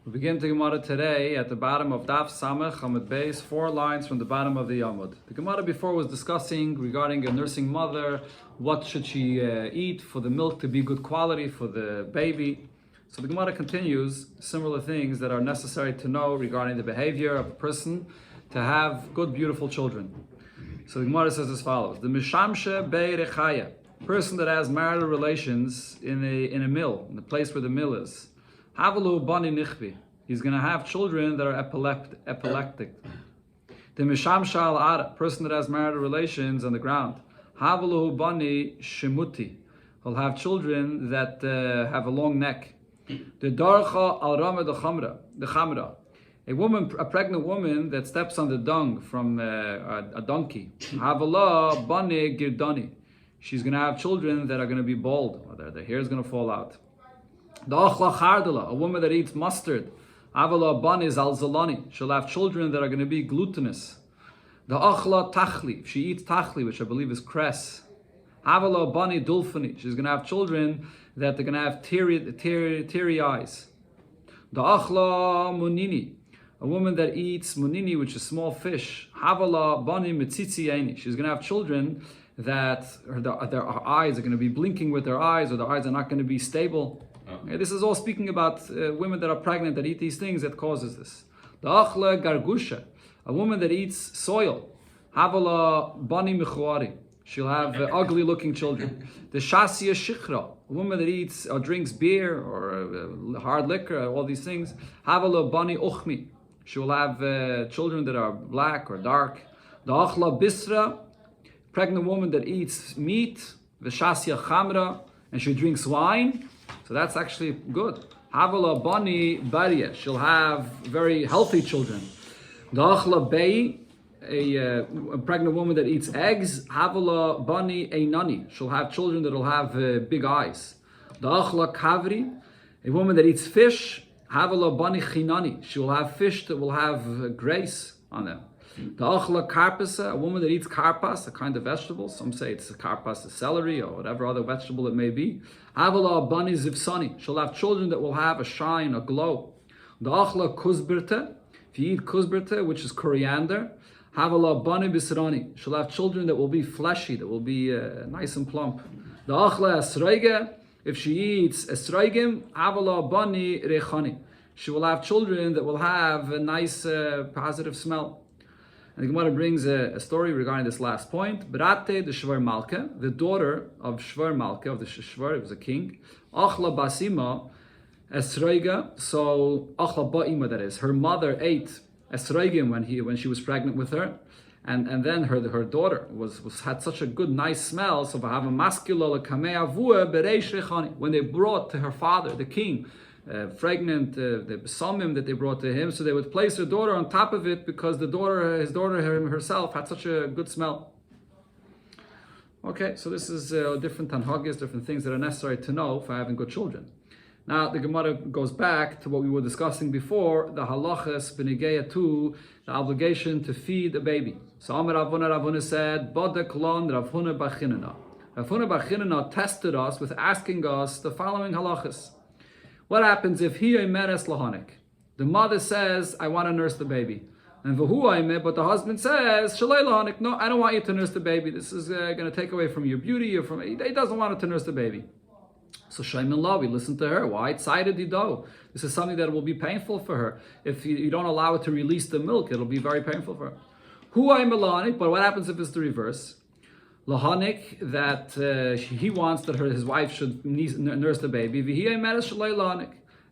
We begin the Gemara today at the bottom of Daf Samech Amud Beis, 4 lines from the bottom of the Amud. The Gemara before was discussing regarding a nursing mother, what should she eat for the milk to be good quality for the baby. So the Gemara continues similar things that are necessary to know regarding the behavior of a person to have good, beautiful children. So the Gemara says as follows: the Mishamshe Be'erechaya, person that has marital relations in a mill, in the place where the mill is. Havalu bani nichbi. He's going to have children that are epileptic. The mishamsha al ara, person that has marital relations on the ground. Havalu bani shemuti. He'll have children that have a long neck. The darcha al rama the chamra. A pregnant woman that steps on the dung from a donkey. Havala bani girdani. She's going to have children that are going to be bald, or their hair is going to fall out. The achla chardala, a woman that eats mustard. Avala bani zalzalani, she'll have children that are going to be glutinous. The achla tachli, if she eats tachli, which I believe is cress. Avala bani dulfani, she's going to have children that they're going to have teary eyes. The achla munini, a woman that eats munini, which is small fish. Havala bani mitzitzieni, she's going to have children that their eyes are going to be blinking with their eyes, or their eyes are not going to be stable. Okay, this is all speaking about women that are pregnant that eat these things that causes this. The achla gargusha, a woman that eats soil. Havala bani michuari, she'll have ugly looking children. The shasya shikhra, a woman that eats or drinks beer or hard liquor, all these things. Havala bani uchmi, she will have children that are black or dark. The achla bisra, pregnant woman that eats meat. The shasya chamra, and she drinks wine. So that's actually good. Havala bani bariya, she'll have very healthy children. The achla bei, a pregnant woman that eats eggs. Havala bani einani, she'll have children that will have big eyes. The achla kavri, a woman that eats fish. Havala bani chinani, she will have fish that will have grace on them. The achla karpasa, a woman that eats karpas, a kind of vegetable. Some say it's a karpas, a celery, or whatever other vegetable it may be. Havala bani zivsani, she'll have children that will have a shine, a glow. The achla kuzbirte, if you eat kuzbirte, which is coriander. Havala bani bisrani, she'll have children that will be fleshy, that will be nice and plump. The achla esrege, if she eats esregim. Havala bani rechani, she will have children that will have a nice positive smell. And the Gemara brings a story regarding this last point. Brate the Shvar Malka, the daughter of Shvar Malka, of the Shvar, it was a king. Achla basima esreiga, so achla ba'ima, that is, her mother ate esreigim when she was pregnant with her, and then her daughter had such a good nice smell. So when they brought to her father, the king, pregnant, the psalmim that they brought to him, so they would place her daughter on top of it because his daughter herself had such a good smell. Okay, so this is different tanhagis, different things that are necessary to know for having good children. Now the Gemara goes back to what we were discussing before, the halachas b'negeya to the obligation to feed a baby. So Amar Ravuna said, Bodek lon Ravuna b'chinana. Ravuna b'chinana tested us with asking us the following halachas. What happens if he meres lahanik? The mother says, I want to nurse the baby. And but the husband says, Shalei lahanik, no, I don't want you to nurse the baby. This is going to take away from your beauty. He doesn't want to nurse the baby. So Shaimin Law, we listen to her. Why? This is something that will be painful for her. If you don't allow it to release the milk, it'll be very painful for her. But what happens if it's the reverse? Lahanik, that he wants that his wife should nurse the baby.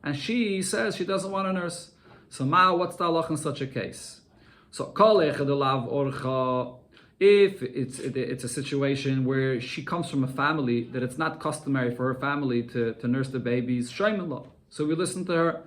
And she says she doesn't want to nurse. So what's the halach in such a case? So if it's a situation where she comes from a family that it's not customary for her family to nurse the babies, so we listen to her.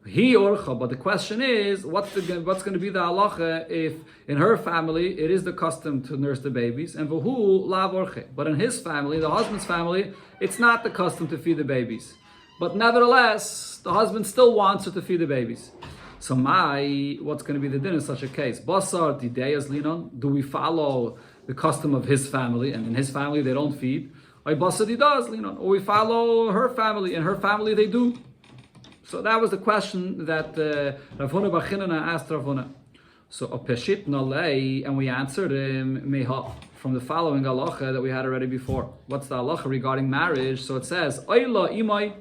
But the question is, what's going to be the halacha if in her family it is the custom to nurse the babies, and but in his family, the husband's family, it's not the custom to feed the babies. But nevertheless, the husband still wants her to feed the babies. So what's going to be the din in such a case? Basar dideyas linon. Do we follow the custom of his family, and in his family they don't feed? Or basar didas linon. Or we follow her family, and her family they do. So that was the question that Rav Huna bar Chinana asked Rav Huna. So a peshit nalei, and we answered him meha from the following halacha that we had already before. What's the halacha regarding marriage? So it says oila imai,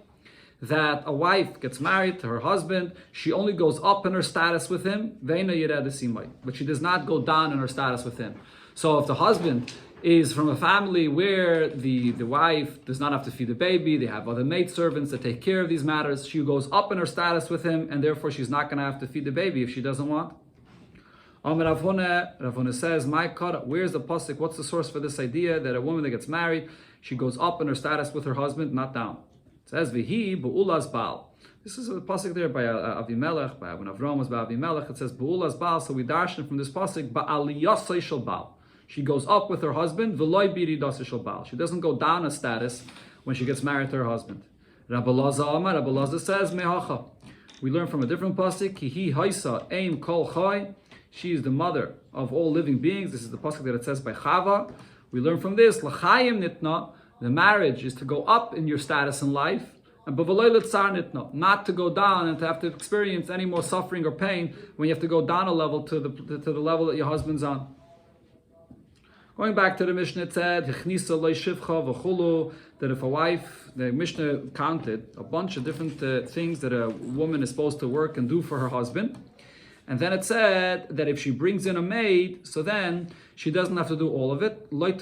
that a wife gets married to her husband, she only goes up in her status with him, but she does not go down in her status with him. So if the husband is from a family where the wife does not have to feed the baby, they have other maidservants that take care of these matters, she goes up in her status with him, and therefore she's not going to have to feed the baby if she doesn't want. Rav Huna says, "My God, where's the pasuk? What's the source for this idea that a woman that gets married, she goes up in her status with her husband, not down?" It says, "V'hi be'ulas baal." This is a pasuk there by Avimelech, by when Avram was by Avimelech. It says be'ulas baal. So we darshan from this pasuk ba'aliyasei shel baal. She goes up with her husband. V'loy biridasei shel baal. She doesn't go down a status when she gets married to her husband. Rabbi Lazar says mehacha. We learn from a different pasuk. Ki haisa aim kol chai. She is the mother of all living beings. This is the pasuk that it says by Chava. We learn from this, l'chayim nitna, the marriage is to go up in your status in life, and b'v'loy l'tzar nitna, not to go down and to have to experience any more suffering or pain when you have to go down a level to the level that your husband's on. Going back to the Mishnah, it said, Hichnisa lo shivcha v'chulu, that if a wife, the Mishnah counted a bunch of different things that a woman is supposed to work and do for her husband. And then it said that if she brings in a maid, so then she doesn't have to do all of it. She won't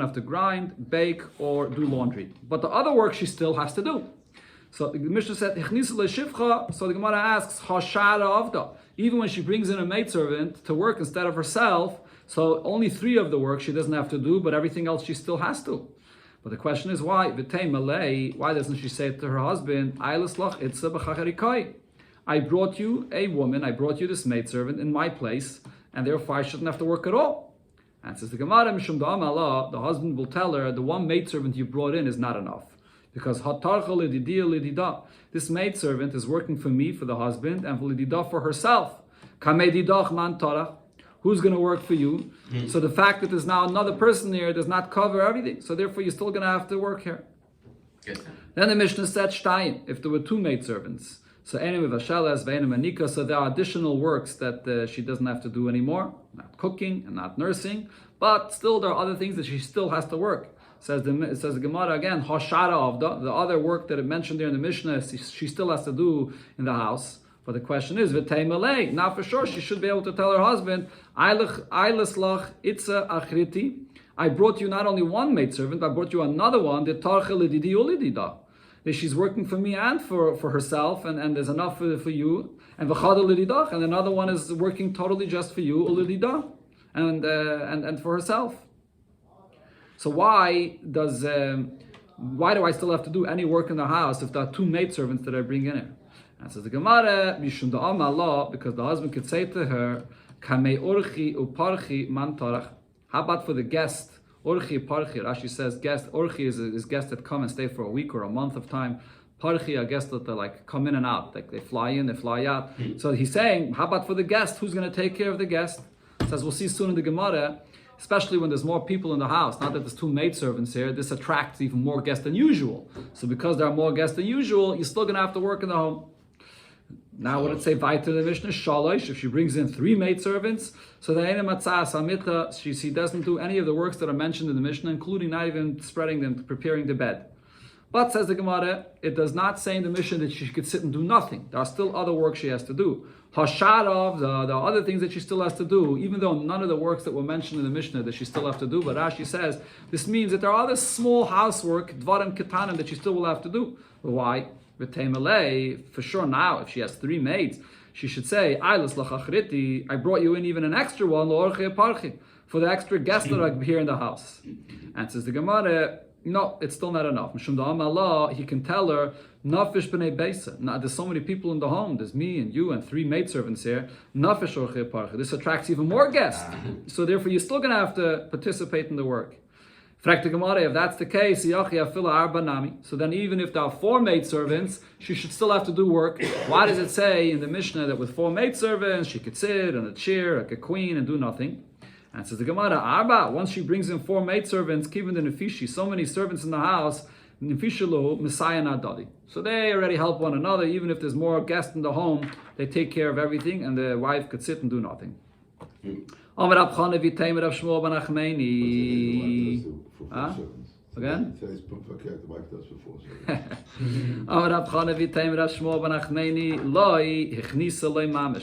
have to grind, bake, or do laundry. But the other work she still has to do. So the Mishnah said, so the Gemara asks, even when she brings in a maidservant to work instead of herself, so only 3 of the work she doesn't have to do, but everything else she still has to. But the question is why? Why doesn't she say it to her husband, I brought you a woman, I brought you this maidservant in my place, and therefore I shouldn't have to work at all. And says the Gemara, the husband will tell her, the one maidservant you brought in is not enough. Because this maidservant is working for me, for the husband, and for herself. Who's going to work for you? So the fact that there's now another person here does not cover everything. So therefore you're still going to have to work here. Then the Mishnah said, Stein, if there were 2 maidservants, so there are additional works that she doesn't have to do anymore, not cooking and not nursing, but still there are other things that she still has to work. Says the Gemara again, Hashara of the other work that it mentioned there in the Mishnah, she still has to do in the house. But the question is, now for sure she should be able to tell her husband, I brought you not only one maidservant, but I brought you another one, that she's working for me and for herself, and there's enough for you, and another one is working totally just for you, and for herself. So why do I still have to do any work in the house if there are 2 maidservants that I bring in here? And says the Gemara, because the husband could say to her, how about for the guest? Orchi, parchi, Rashi says guest. Orchi is guests that come and stay for a week or a month of time. Parchi are guests that like come in and out, like they fly in, they fly out. So he's saying, how about for the guest? Who's going to take care of the guest? As we'll see soon in the Gemara, especially when there's more people in the house. Not that there's 2 maidservants here, this attracts even more guests than usual. So because there are more guests than usual, you're still going to have to work in the home. Now, what did it say? Vaiter the Mishnah Shalosh. If she brings in 3 maidservants, so the she doesn't do any of the works that are mentioned in the Mishnah, including not even spreading them, preparing the bed. But says the Gemara, it does not say in the Mishnah that she could sit and do nothing. There are still other work she has to do. Hasharav, there are other things that she still has to do, even though none of the works that were mentioned in the Mishnah that she still has to do. But Rashi says this means that there are other small housework, dvarim ketanim, that she still will have to do. But why? For sure now, if she has 3 maids, she should say, I brought you in even an extra one, for the extra guests that are here in the house. And says the Gemara, no, it's still not enough. He can tell her, there's so many people in the home, there's me and you and 3 maidservants here. This attracts even more guests. So therefore you're still going to have to participate in the work. If that's the case, so then even if there are 4 maidservants, she should still have to do work. Why does it say in the Mishnah that with 4 maidservants, she could sit on a chair like a queen and do nothing? And it says the Gemara, once she brings in 4 maidservants, given the nefishi, so many servants in the house, So they already help one another. Even if there's more guests in the home, they take care of everything, and the wife could sit and do nothing. Again? The wife does for 4 seconds.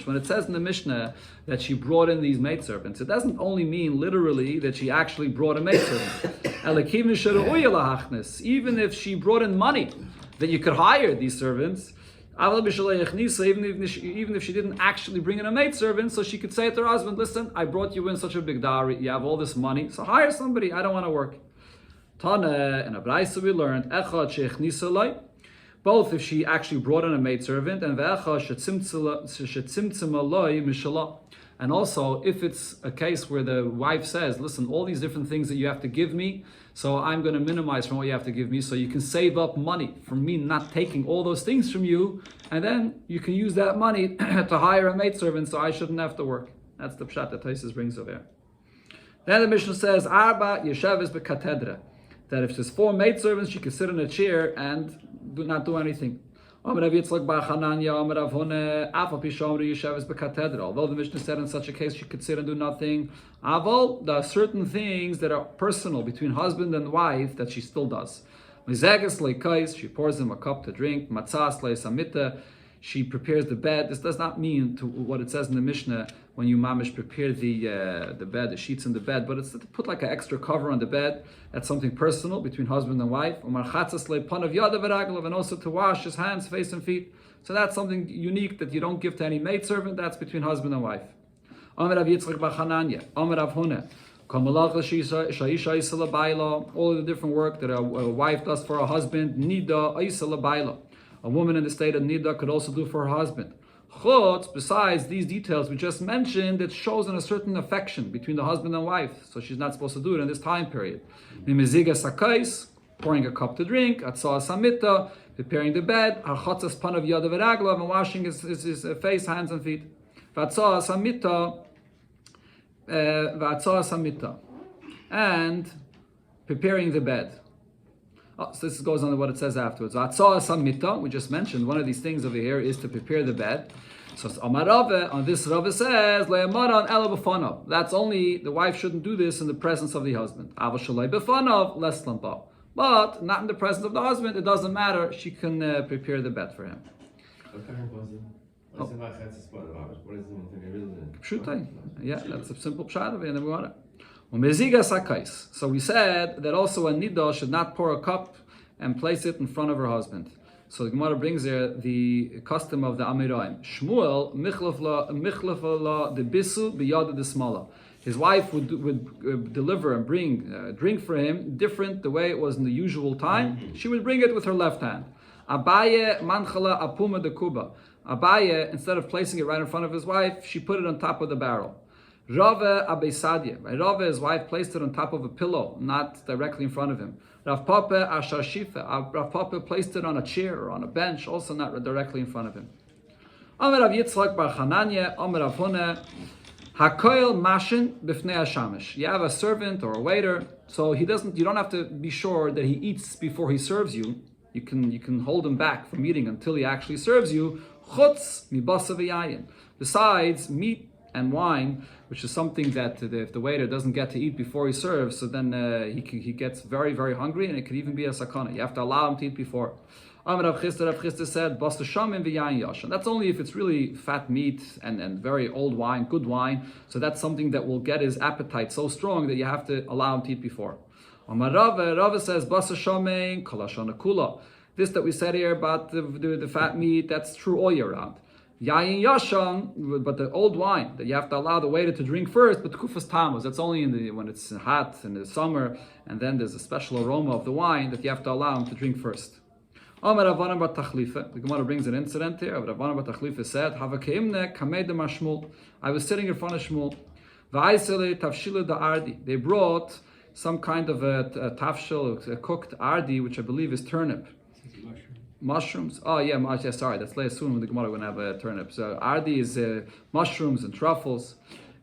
When it says in the Mishnah that she brought in these maidservants, it doesn't only mean literally that she actually brought a maidservant. Even if she brought in money, that you could hire these servants, even if she didn't actually bring in a maidservant, so she could say to her husband, listen, I brought you in such a big dowry, you have all this money, so hire somebody, I don't want to work. Tana and Abraisa we learned both if she actually brought in a maidservant and also if it's a case where the wife says, listen, all these different things that you have to give me, so I'm going to minimize from what you have to give me, so you can save up money from me not taking all those things from you, and then you can use that money to hire a maidservant, so I shouldn't have to work. That's the pshat that Taisus brings over here. Then the Mishnah says, Arba Yesheves B'Katedra, that if there's 4 maidservants, she could sit in a chair and not do anything. Although the Mishnah said in such a case she could sit and do nothing, there are certain things that are personal between husband and wife that she still does. She pours him a cup to drink. She prepares the bed. This does not mean to what it says in the Mishnah when you mamish prepare the bed, the sheets in the bed, but it's to put like an extra cover on the bed. That's something personal between husband and wife. And also to wash his hands, face and feet. So that's something unique that you don't give to any maidservant. That's between husband and wife. All the different work that a wife does for her husband, nida, a woman in the state of nida could also do for her husband. Besides these details we just mentioned, it shows in a certain affection between the husband and wife, so she's not supposed to do it in this time period. Pouring a cup to drink, preparing the bed, and washing his face, hands and feet. And preparing the bed. So this goes on to what it says afterwards. We just mentioned one of these things over here is to prepare the bed. So on this Rava says, that's only, the wife shouldn't do this in the presence of the husband. But not in the presence of the husband, it doesn't matter, she can prepare the bed for him. Yeah, that's a simple pshat of it, and then we want it. So we said that also a nida should not pour a cup and place it in front of her husband. So the Gemara brings there the custom of the Amiraim. Shmuel michlefla de bisu biyad de smala. His wife would deliver and bring drink for him different the way it was in the usual time. She would bring it with her left hand. Abaye manchala apuma de kuba. Abaye, instead of placing it right in front of his wife, she put it on top of the barrel. Rava Abesadia. Rava, his wife, placed it on top of a pillow, not directly in front of him. Rav Papa Ashar Shifa. Rav Papa placed it on a chair or on a bench, also not directly in front of him. Amar Rav Yitzchak bar Chananya, Amar Rav Huna, Hakoil Mashin Bifnei Hashamish. You have a servant or a waiter, so you don't have to be sure that he eats before he serves you. You can hold him back from eating until he actually serves you. Chutz mibasa v'yayin. Besides meat and wine, which is something that if the waiter doesn't get to eat before he serves, so then he gets very, very hungry, and it could even be a sakana. You have to allow him to eat before. Rav Chisda said, Basa Shamim v'yayin yashan. That's only if it's really fat meat and very old wine, good wine. So that's something that will get his appetite so strong that you have to allow him to eat before. Rava says, Basa Shamim kalashana kula. This that we said here about the fat meat, that's true all year round. Yayin yashan, but the old wine that you have to allow the waiter to drink first, but kufas tamas, that's only when it's hot in the summer, and then there's a special aroma of the wine that you have to allow him to drink first. The Gemara brings an incident here. Ravana bar Tachlifa said, I was sitting in front of Shmuel. They brought some kind of a tafshil, a cooked ardi, which I believe is turnip. Mushrooms. Oh yeah, sorry. That's later soon when the Gemara will have a turnip. So ardi is mushrooms and truffles.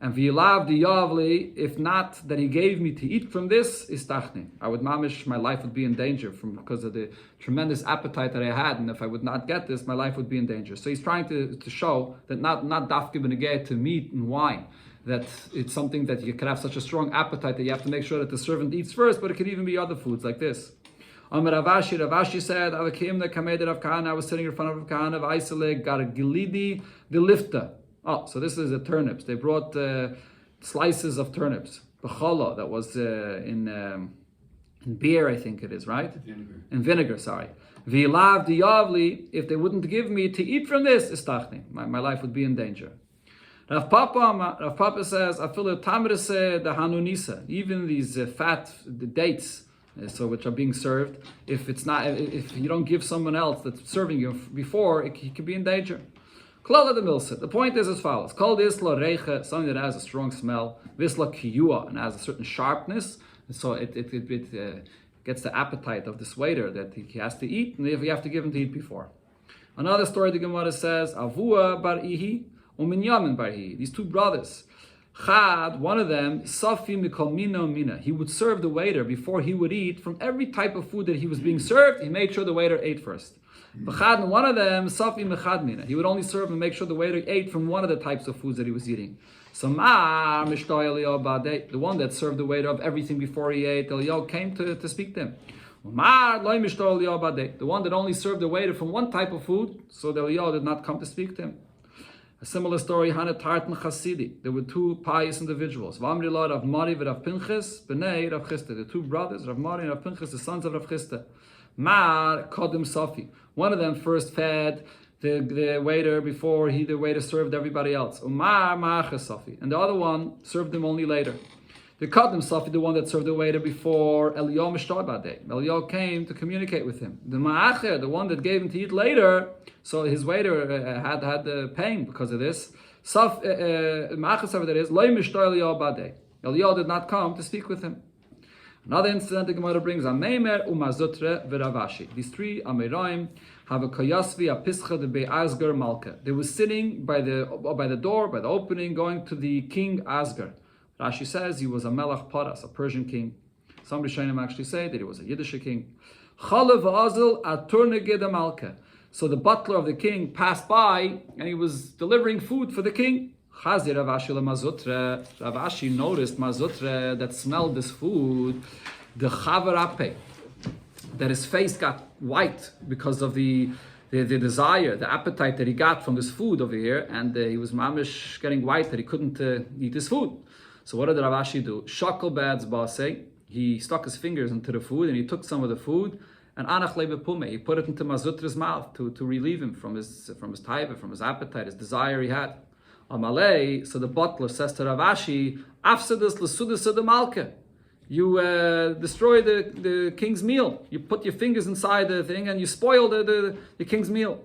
And v'yilav diyavli, if not that he gave me to eat from this, istachni. I would mamish, my life would be in danger because of the tremendous appetite that I had, and if I would not get this, my life would be in danger. So he's trying to show that not dafki b'negeh to meat and wine, that it's something that you can have such a strong appetite that you have to make sure that the servant eats first, but it could even be other foods like this. Ravashi said, I was sitting in front of Rav Kahana, Vaisele Gargilidi the lifta. Oh, so this is the turnips. They brought slices of turnips. B'chala, that was in beer, I think it is, right? Vinegar. In vinegar, sorry. V'ilav diyavli, if they wouldn't give me to eat from this, istachni, my life would be in danger. Rav Papa says, afilu tamrise the hanunisa, even these fat dates, so which are being served, if you don't give someone else that's serving you before, he could be in danger. Klala the milsa. The point is as follows: Kol disla reicha, something that has a strong smell. Visla kiyua, and has a certain sharpness, and so it gets the appetite of this waiter that he has to eat, and you have to give him to eat before. Another story the Gemara says: Avua bar ihi uminyamin bar ihi. These two brothers. Chad, one of them, Safi mikol mina mina. He would serve the waiter before he would eat from every type of food that he was being served. He made sure the waiter ate first. B'chad, one of them, Safi mechad mina. He would only serve and make sure the waiter ate from one of the types of foods that he was eating. The one that served the waiter of everything before he ate, Eliyahu came to speak to him. The one that only served the waiter from one type of food, so the Eliyahu did not come to speak to him. A similar story, Hana Tartan Chasidi. There were two pious individuals. Vamri Lord Rav Mari and Rav Pinchas, B'nei Rav Chisda. The two brothers, Rav Mari and Rav Pinchas, the sons of Rav Chisda. Mar Kodim Safi. One of them first fed the waiter before the waiter served everybody else. Umar Ma'achas Safi. And the other one served him only later. The Kodim Safi, the one that served the waiter before, Eliyahu Mishtar Badei. Eliyahu came to communicate with him. The Ma'acher, the one that gave him to eat later, so his waiter had the pain because of this. Ma'acher Safi, that is, Loi Mishtar Eliyahu Badei. Eliyahu did not come to speak with him. Another incident the Gemara brings, Ameimer Umazutre V'Ravashi. These three Ameiraim have a Kayasvi, a Pischa de Be'azgar Malka. They were sitting by the door, by the opening, going to the king Asgar. Rashi says he was a Melech Paras, a Persian king. Some Rishonim actually say that he was a Yiddish king. Chalev Azil Aturneged Malka. So the butler of the king passed by and he was delivering food for the king. Chazi Ravashi Mazutre. Ravashi noticed Mazutre that smelled this food, the Chavarape, that his face got white because of the desire, the appetite that he got from this food over here, and he was mamish getting white that he couldn't eat his food. So what did Ravashi do? Shakal Bad's Basei. He stuck his fingers into the food and he took some of the food and Anach Lebepume. He put it into Mazutre's mouth to relieve him from his taiva, from his appetite, his desire he had. Amalei, so the butler says to Ravashi, Afsadus Lasudus the Malka. You destroy the king's meal. You put your fingers inside the thing and you spoil the king's meal.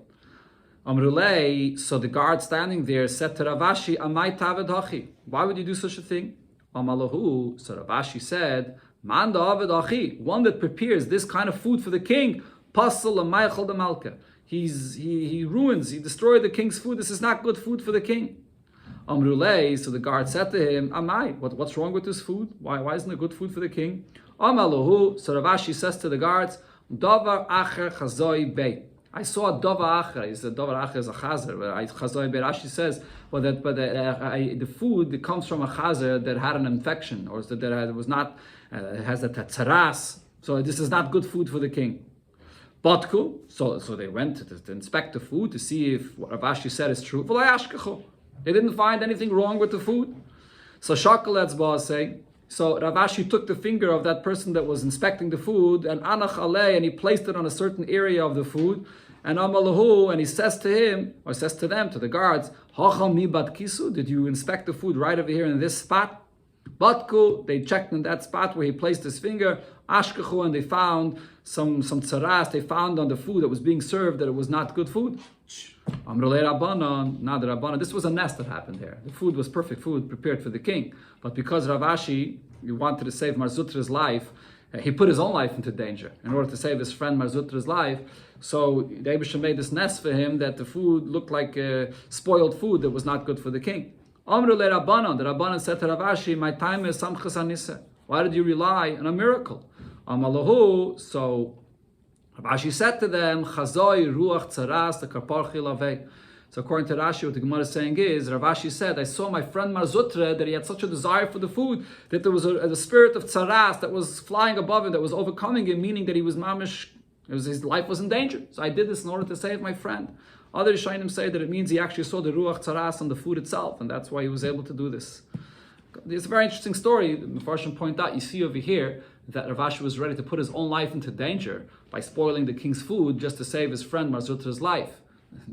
Amrulei, so the guard standing there said to Ravashi, Amai Taved Hachi. Why would you do such a thing? Amalahu, so Ravashi said, Man David Hachi, one that prepares this kind of food for the king, Pasal Amaychal the Malka. He destroyed the king's food. This is not good food for the king. Amrulei, so the guard said to him, Amai, what's wrong with this food? Why isn't it good food for the king? Amalahu, so Ravashi says to the guards, Davar Acher Chazoi Bey. I saw a Davar Acher. He said Davar Acher is a chazer. Chazoi Bey. Rashi says, the food that comes from a chazer that had an infection or that has a tzaras. So this is not good food for the king. Batku, so they went to inspect the food to see if what Ravashi said is true. They didn't find anything wrong with the food. So Shakalets Ba say, so Ravashi took the finger of that person that was inspecting the food and Anach Alei, and he placed it on a certain area of the food. And Amalahu, and he says to him, or says to them, to the guards, Hacham mi bat kisu, did you inspect the food right over here in this spot? Batku, they checked in that spot where he placed his finger, Ashkachu, and they found some tzaras, they found on the food that was being served that it was not good food. Amrulei Rabbanon, not the Rabbanon. This was a nest that happened there. The food was perfect food prepared for the king. But because Ravashi wanted to save Marzutre's life, he put his own life into danger in order to save his friend Marzutre's life. So the Eibusha made this nest for him that the food looked like spoiled food that was not good for the king. Amru le Rabbanan, the Rabbanan said to Rav Ashi, my time is samchas anisa. Why did you rely on a miracle? Amalahu, so Rav Ashi said to them, Chazoi ruach tzaras the karparchi lavei. So according to Rashi, what the Gemara is saying is, Rav Ashi said, I saw my friend Mar Zutra that he had such a desire for the food that there was a spirit of tzaras that was flying above him, that was overcoming him, meaning that he was mamish, his life was in danger. So I did this in order to save my friend. Other Shainim say that it means he actually saw the ruach tzaras on the food itself, and that's why he was able to do this. It's a very interesting story. The Mefarshim point out, you see over here, that Rav Ashi was ready to put his own life into danger by spoiling the king's food just to save his friend Mar Zutra's life.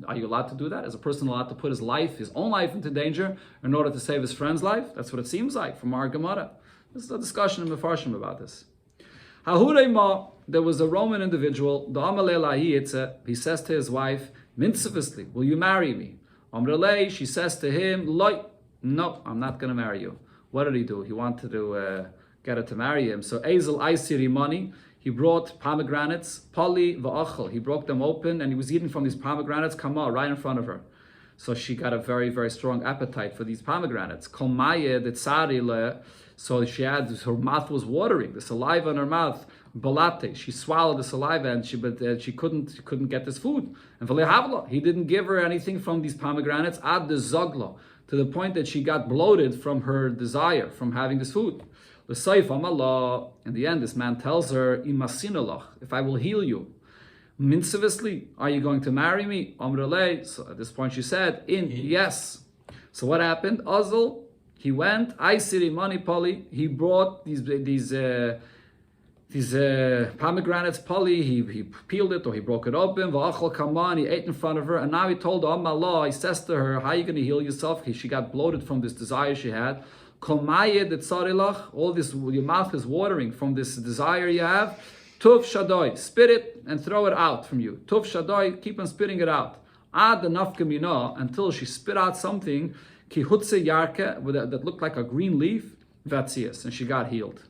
Are you allowed to do that? Is a person allowed to put his life, his own life, into danger in order to save his friend's life? That's what it seems like from our Gemara. This is a discussion in Mefarshim about this. There was a Roman individual, he says to his wife, Mincivusly, will you marry me? Amrele, she says to him, Loi, no, I'm not going to marry you. What did he do? He wanted to get her to marry him. So Ezel Aisiri money. He brought pomegranates, pali va'achal. He broke them open and he was eating from these pomegranates, kama, right in front of her. So she got a very, very strong appetite for these pomegranates. Kolmaye de tsarile. So her mouth was watering, the saliva in her mouth. Balate, she swallowed the saliva and she couldn't get this food. And v'lehavla, he didn't give her anything from these pomegranates ad de zogla, to the point that she got bloated from her desire from having this food. In the end, this man tells her, if I will heal you, mincivusly, are you going to marry me? So at this point she said, yes. So what happened? Azul, he went, he brought these pomegranates, pali, he peeled it or he broke it open, he ate in front of her, and now he told her, he says to her, how are you going to heal yourself? She got bloated from this desire she had. All this, your mouth is watering from this desire you have. Tuf shadoi, spit it and throw it out from you. Tuf shadoi, keep on spitting it out. Ad nafkamina, until she spit out something, ki hutze yarke, that looked like a green leaf, vatzias, and she got healed.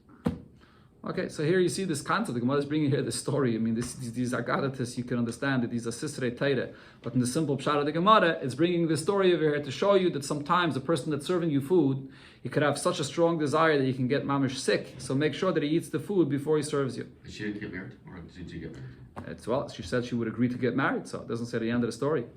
Okay, so here you see this concept. The Gemara is bringing here the story. I mean, these agadatis, you can understand that these are sisrei teire. But in the simple pshat of the Gemara, it's bringing the story over here to show you that sometimes the person that's serving you food, he could have such a strong desire that he can get mamish sick. So make sure that he eats the food before he serves you. Did she get married, or did she get married? Well, she said she would agree to get married, so it doesn't say the end of the story.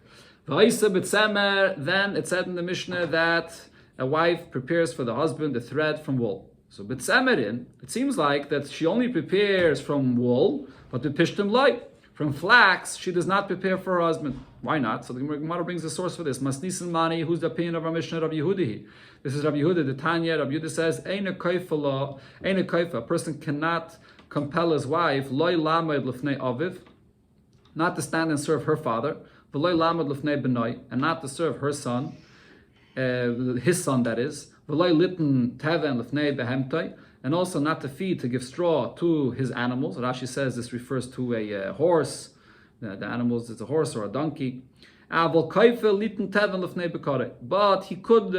Then it said in the Mishnah that a wife prepares for the husband the thread from wool. So B'tzemerin, it seems like that she only prepares from wool, but the pishtim light. From flax, she does not prepare for her husband. Why not? So the Gemara brings the source for this. Masnisin Mani, who's the opinion of our Mishnah, Rabbi Yehuda. This is Rabbi Yehuda, the Tanya. Rabbi Yehuda says, Eina kaifa, a person cannot compel his wife, loy lamed lefnei aviv, not to stand and serve her father, v'loy lamed lefnei benoi, and not to serve her son, his son that is, v'loy litten teven lefnei behemtai, and also not to feed, to give straw to his animals. Rashi says this refers to a horse. The animals, it's a horse or a donkey. But he could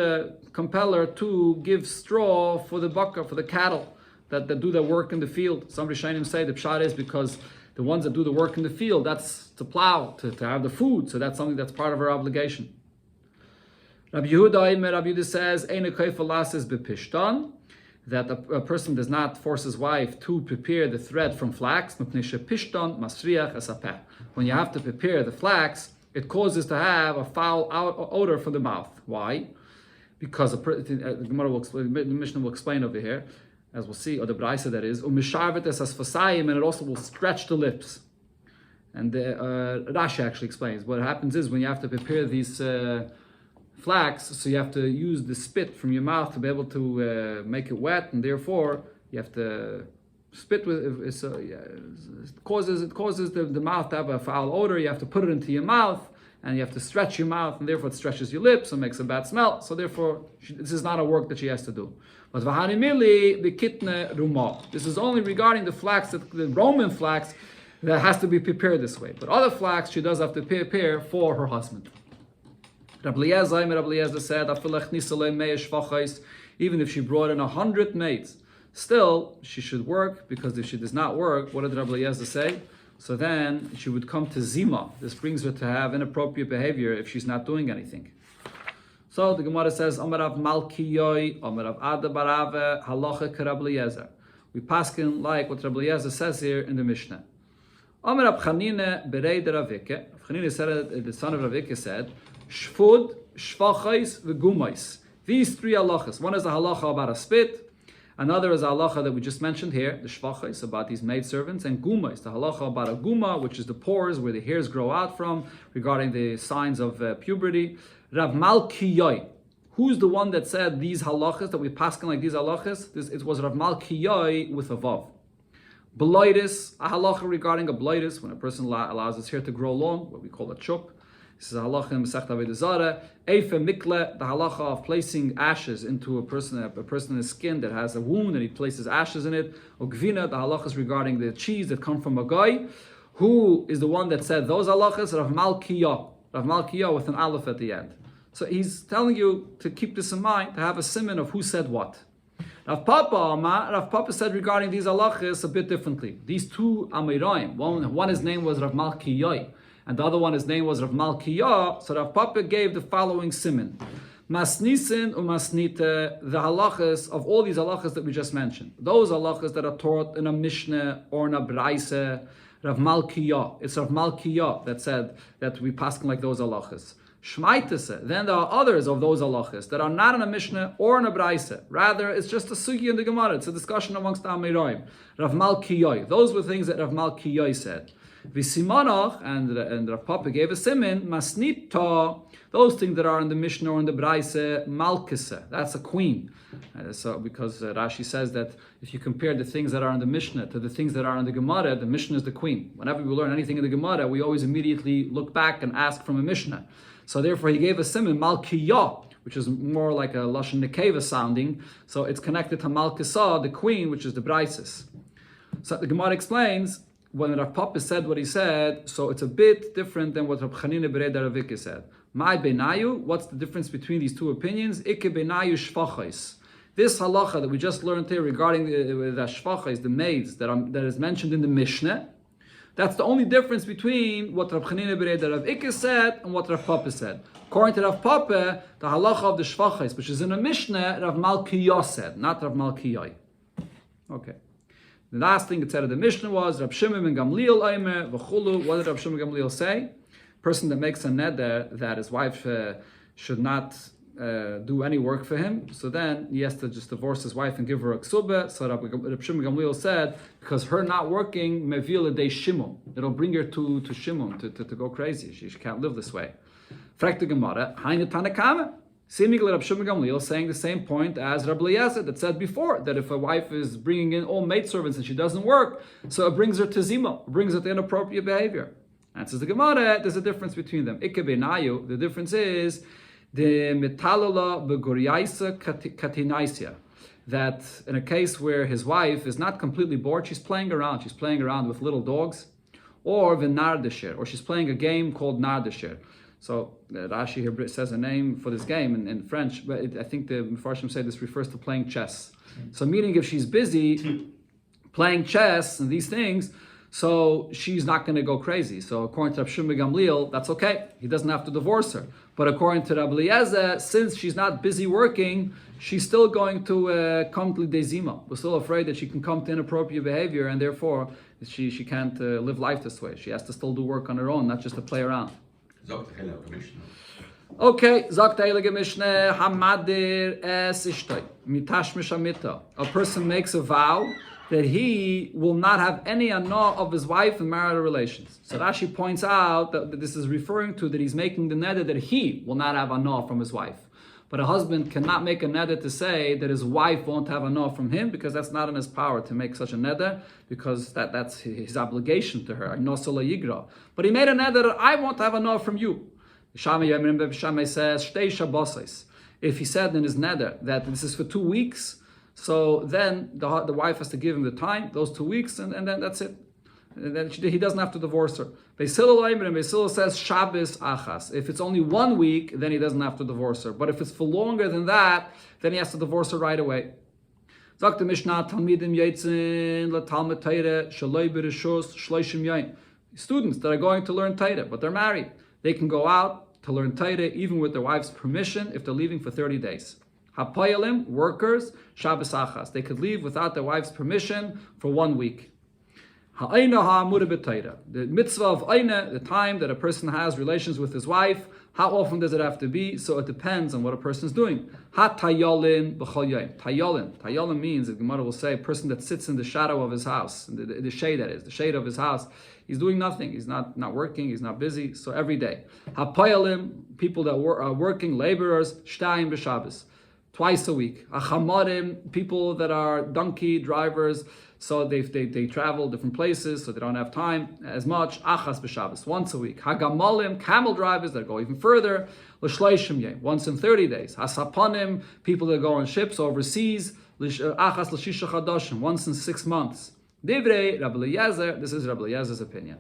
compel her to give straw for the baka, for the cattle that do their work in the field. Some Rishonim say the pshat is because the ones that do the work in the field, that's to plow, to have the food. So that's something that's part of her obligation. Rabbi Yehuda says, that a person does not force his wife to prepare the thread from flax. When you have to prepare the flax, it causes to have a foul odor from the mouth. Why? Because the Gemara will explain, the Mishnah will explain over here, as we'll see, or the Braisa that is, and it also will stretch the lips. And Rashi actually explains what happens is when you have to prepare these flax, so you have to use the spit from your mouth to be able to make it wet, and therefore you have to spit with it. So it causes the mouth to have a foul odor. You have to put it into your mouth, and you have to stretch your mouth, and therefore it stretches your lips and makes a bad smell. So therefore, this is not a work that she has to do. But v'hanimili the kitne rumah. This is only regarding the flax, the Roman flax, that has to be prepared this way. But other flax she does have to prepare for her husband. Rabbi Eliezer said, even if she brought in 100 maids, still she should work, because if she does not work, what did Rabbi Eliezer say? So then she would come to Zima. This brings her to have inappropriate behavior if she's not doing anything. So the Gemara says, Amar Rav Malkiyoi, Amar Rav Ada Barave, Halacha Kerab Eliezer. We paskin like what Rabbi Eliezer says here in the Mishnah. Amar Rav Chanina Berei de Ravike. Rav Chanina said, the son of Ravike said, Shfud, Shvachais, V'gumais. These three halachas. One is a halacha about a spit. Another is a halacha that we just mentioned here, the Shvachais, about these maidservants. And Gumais, the halacha about a guma, which is the pores where the hairs grow out from, regarding the signs of puberty. Rav Malkiyoi. Who's the one that said these halachas, that we paskin like these halachas? It was Rav Malkiyoi with a vav. Bloitis, a halacha regarding a bloitis, when a person allows his hair to grow long, what we call a chuk. This is a halacha in Masechta Avodah Zarah. Eife mikle, the halacha of placing ashes into a person's skin that has a wound, and he places ashes in it. Ogvina, the halachas regarding the cheese that come from a guy. Who is the one that said those halachas? Rav Malkiyah. Rav Malkiyah with an aleph at the end. So he's telling you to keep this in mind, to have a siman of who said what. Rav Papa said regarding these halachas a bit differently. These two Amirayim, one his name was Rav Malkiyah, and the other one his name was Rav Malkiyah. So Rav Papa gave the following siman. Masnisin umasnite, the halachas of all these halachas that we just mentioned. Those halachas that are taught in a Mishnah or in a Braise, Rav Malkiyah. It's Rav Malkiyah that said that we paskin like those halachas. Shmaitase, then there are others of those halachas that are not in a Mishnah or in a Braise. Rather, it's just a sugi in the Gemara. It's a discussion amongst the Amirayim. Rav Malkiyah. Those were things that Rav Malkiyah said. V'simanach, and Rav Papa gave a simin, masnita, those things that are in the Mishnah or in the Braise, malkise, that's a queen. So because Rashi says that if you compare the things that are in the Mishnah to the things that are in the Gemara, the Mishnah is the queen. Whenever we learn anything in the Gemara, we always immediately look back and ask from a Mishnah. So therefore he gave a siman, malkiyah, which is more like a lashon nekeva sounding. So it's connected to malkisa, the queen, which is the Braises. So the Gemara explains, when Rav Papa said what he said, so it's a bit different than what Rav Chanina Berei de Ravike said. My benayu, what's the difference between these two opinions? Ike benayu shvachais. This halacha that we just learned here regarding the shvachais, the maids that is mentioned in the Mishnah, that's the only difference between what Rav Chanina Berei de Ravike said and what Rav Papa said. According to Rav Papa, the halacha of the shvachais, which is in a Mishnah, Rav Malkiyah said, not Rav Malkiyah. Okay. The last thing it said in the Mishnah was Rav Shimon ben Gamliel Aimer v'chulu. What did Rav Shimon ben Gamliel say? Person that makes a neder that his wife should not do any work for him, so then he has to just divorce his wife and give her a ksubah. So Rav Shimon ben Gamliel said, because her not working mevil de shimon, it'll bring her to shimon, to go crazy. She can't live this way. Frag the Gemara, Haine Tanakama. Seemingly, Rav Shimon Gamliel saying the same point as Rabbi Eliezer that said before, that if a wife is bringing in all maidservants and she doesn't work, so it brings her to zima, brings her to inappropriate behavior. Answers the Gemara, there's a difference between them. Ikke benayu, the difference is the metalala begoriaisa katinaisia, that in a case where his wife is not completely bored, she's playing around with little dogs, or v'nardesher, or she's playing a game called nardesher. So Rashi here says a name for this game in French, but I think the Mefarshim say this refers to playing chess. So meaning if she's busy playing chess and these things, so she's not going to go crazy. So according to Rav Shimon ben Gamliel, that's okay. He doesn't have to divorce her. But according to Rabbi Eliezer, since she's not busy working, she's still going to come to Dezima. We're still afraid that she can come to inappropriate behavior, and therefore she can't live life this way. She has to still do work on her own, not just to play around. Okay, sagt der Heilige Mishnah, Hamadir es ishtay, mitashmish amita. A person makes a vow that he will not have any anah of his wife in marital relations. So Rashi points out that this is referring to that he's making the neder that he will not have anah from his wife. But a husband cannot make a neder to say that his wife won't have anah from him, because that's not in his power to make such a neder, because that's his obligation to her. But he made a neder that I won't have anah from you. Shammai says, Shtei Shabbosais. If he said in his neder that this is for 2 weeks, so then the wife has to give him the time, those 2 weeks, and then that's it. And then he doesn't have to divorce her. Beis Hillel says Shabbos achas. If it's only 1 week, then he doesn't have to divorce her. But if it's for longer than that, then he has to divorce her right away. Sagt the Mishnah, Talmidim Yetzin LaTalmud Torah Shaloi B'Rishus Shloishim Yain. Students that are going to learn Torah, but they're married, they can go out to learn Torah even with their wife's permission if they're leaving for 30 days. Hapoyalim, workers, Shabbos achas. They could leave without their wife's permission for 1 week. Ha'ayna ha'amura b'Torah. The mitzvah of ayna, the time that a person has relations with his wife, how often does it have to be? So it depends on what a person is doing. Ha-tayolin b'chol yom. Tayolin means, the Gemara will say, a person that sits in the shadow of his house, in the shade that is, the shade of his house. He's doing nothing. He's not working. He's not busy. So every day. Ha-payalim, people that are working, laborers, shtayim b'Shabbos. Twice a week. Achamarim, people that are donkey drivers, so they travel different places, so they don't have time as much. Achas b'Shabbos, once a week. Hagamalim, camel drivers that go even further. L'shleishim yom, once in 30 days. Hasapanim, people that go on ships overseas. Achas l'shisha chadoshim, once in 6 months. Divrei Rabbi Eliezer, this is Rabbi Eliezer's opinion.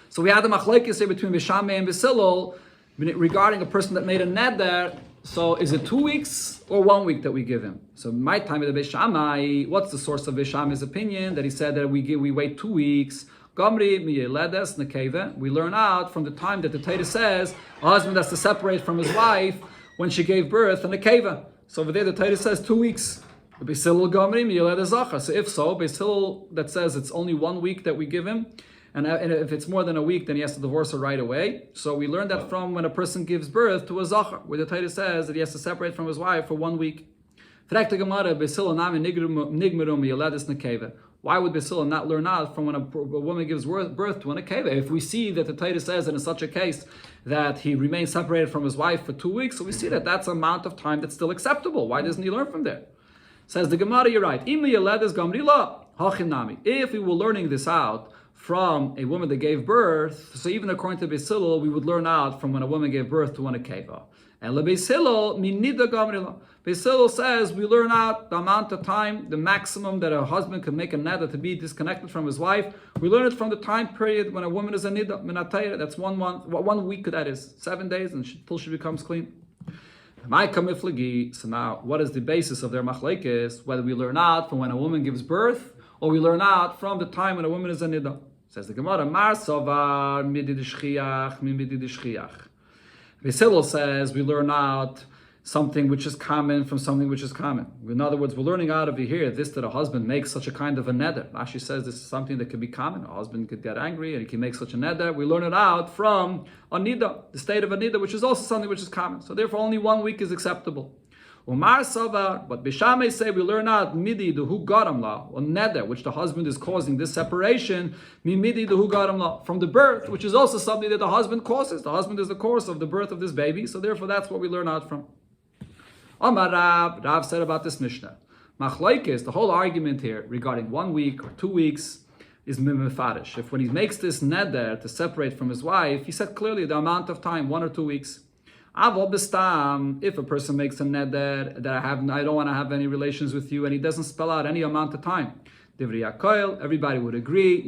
So we had the machlokes here between Bishameh and Basilol regarding a person that made a neder. So is it 2 weeks or 1 week that we give him? So my time of the Beis Shammai, what's the source of Beis Shammai's opinion that he said that we wait 2 weeks? Gamri miyeledes nekeva. We learn out from the time that the Torah says a husband has to separate from his wife when she gave birth in a nekeva. So over there the Torah says 2 weeks. Beis Hillel gamri miyeledes zachar. So if so, Beis Hillel that says it's only 1 week that we give him. And if it's more than a week, then he has to divorce her right away. So we learned that from when a person gives birth to a zachar, where the Torah says that he has to separate from his wife for 1 week. Why would Beis Hillel not learn out from when a woman gives birth to a nekeva? If we see that the Torah says that in such a case that he remains separated from his wife for 2 weeks, so we see that that's an amount of time that's still acceptable. Why doesn't he learn from there? Says the Gemara, you're right. If we were learning this out from a woman that gave birth, so even according to Beis Hillel, we would learn out from when a woman gave birth to a nekeva. And Beis Hillel, Beis Hillel says we learn out the amount of time, the maximum that a husband can make a neder to be disconnected from his wife. We learn it from the time period when a woman is a nida, minatayra. That's 1 month, 1 week that is, 7 days until she becomes clean. So now, what is the basis of their machlekes? Whether we learn out from when a woman gives birth, or we learn out from the time when a woman is a nida. Says the Gemara, Mar Sovar midid shchiach min midid shchiach. Beis Hillel says we learn out something which is common from something which is common. In other words, we're learning out over here this that a husband makes such a kind of a neder. Rashi says this is something that could be common. A husband could get angry and he can make such a neder. We learn it out from a nida, the state of a nida, which is also something which is common. So therefore, only 1 week is acceptable. Umar Savar, but Beis Shammai say we learn out midi the hu garam la, or neder, which the husband is causing this separation, midi the hu garam la, from the birth, which is also something that the husband causes. The husband is the cause of the birth of this baby, so therefore that's what we learn out from. Amar Rav said about this Mishnah. Machlokes, the whole argument here regarding 1 week or 2 weeks is mimefarish. If when he makes this neder to separate from his wife, he said clearly the amount of time, 1 or 2 weeks. If a person makes a neder that I don't want to have any relations with you, and he doesn't spell out any amount of time, everybody would agree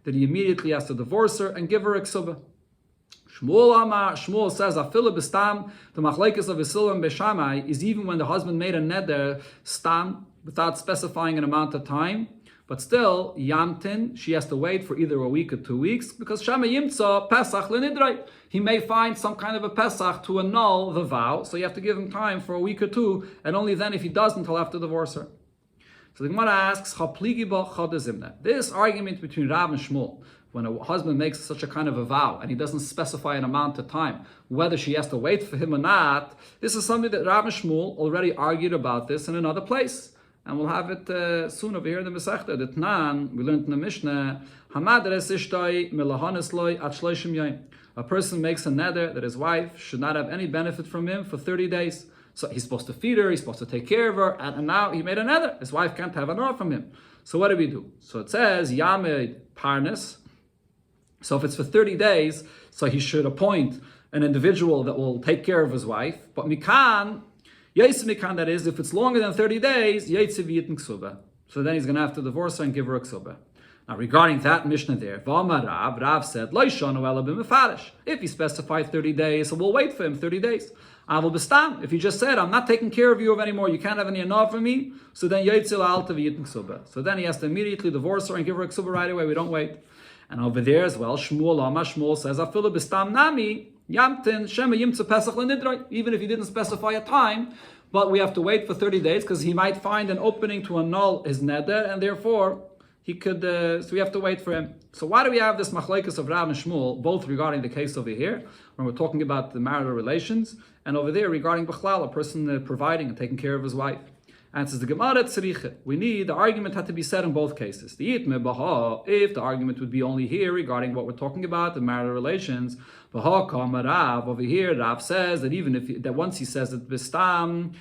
that he immediately has to divorce her and give her a ksuba. Shmuel says the machlekes of Beis Hillel and Beis Shammai is even when the husband made a neder stam without specifying an amount of time. But still, Yamtin, she has to wait for either a week or 2 weeks, because Shama Yimtza, Pesach Lenidrei. He may find some kind of a Pesach to annul the vow, so you have to give him time for a week or 2, and only then, if he doesn't, he'll have to divorce her. So the Gemara asks, this argument between Rav and Shmuel, when a husband makes such a kind of a vow, and he doesn't specify an amount of time, whether she has to wait for him or not, this is something that Rav and Shmuel already argued about this in another place. And we'll have it soon over here in the Masechta. The Tnan, we learned in the Mishnah, a person makes a neder that his wife should not have any benefit from him for 30 days. So he's supposed to feed her, he's supposed to take care of her, and now he made a neder. His wife can't have an honor from him. So what do we do? So it says, Yamed Parnes. So if it's for 30 days, so he should appoint an individual that will take care of his wife. But Mikan, that is, if it's longer than 30 days, so then he's going to have to divorce her and give her a ksuba. Now, regarding that Mishnah there, Rav said, if he specified 30 days, so we'll wait for him 30 days. If he just said, I'm not taking care of you anymore, you can't have any enough for me, so then so then he has to immediately divorce her and give her a ksuba right away. We don't wait. And over there as well, Shmuel says, Afilu b'stam nami, yamtin, shema yimtza pesach lenidroi. Even if he didn't specify a time, but we have to wait for 30 days because he might find an opening to annul his neder, and therefore he could, so we have to wait for him. So why do we have this machlekes of Rav and Shmuel, both regarding the case over here, when we're talking about the marital relations, and over there regarding Bechlal, a person providing and taking care of his wife? And it says the Gemara Text, we need, the argument had to be said in both cases. If the argument would be only here regarding what we're talking about, the marital relations, over here, Rav says that even if, that once he says it bistam,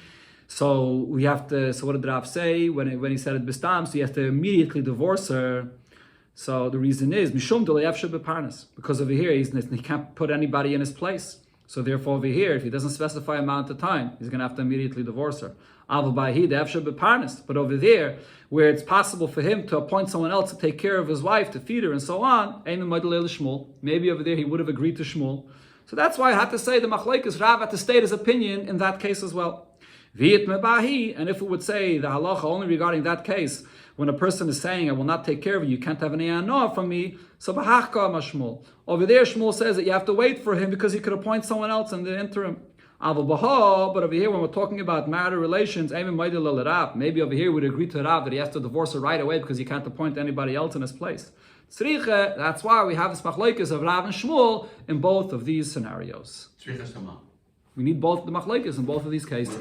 so we have to, so what did Rav say when he said it bistam? So he has to immediately divorce her. So the reason is, Mishum D'Le'Yavshe B'Parnas, because over here he can't put anybody in his place. So therefore over here, if he doesn't specify amount of time, he's going to have to immediately divorce her. But over there, where it's possible for him to appoint someone else to take care of his wife, to feed her, and so on, maybe over there he would have agreed to Shmuel. So that's why I had to say the machlekes Rav had to state his opinion in that case as well. And if it would say the halacha only regarding that case, when a person is saying, I will not take care of you, you can't have any anah from me, so b'hachka mashmul. Over there, Shmuel says that you have to wait for him because he could appoint someone else in the interim. But over here, when we're talking about marital relations, maybe over here we'd agree to Rav that he has to divorce her right away because he can't appoint anybody else in his place. That's why we have this machlekes of Rav and Shmuel in both of these scenarios. We need both the machlekes in both of these cases.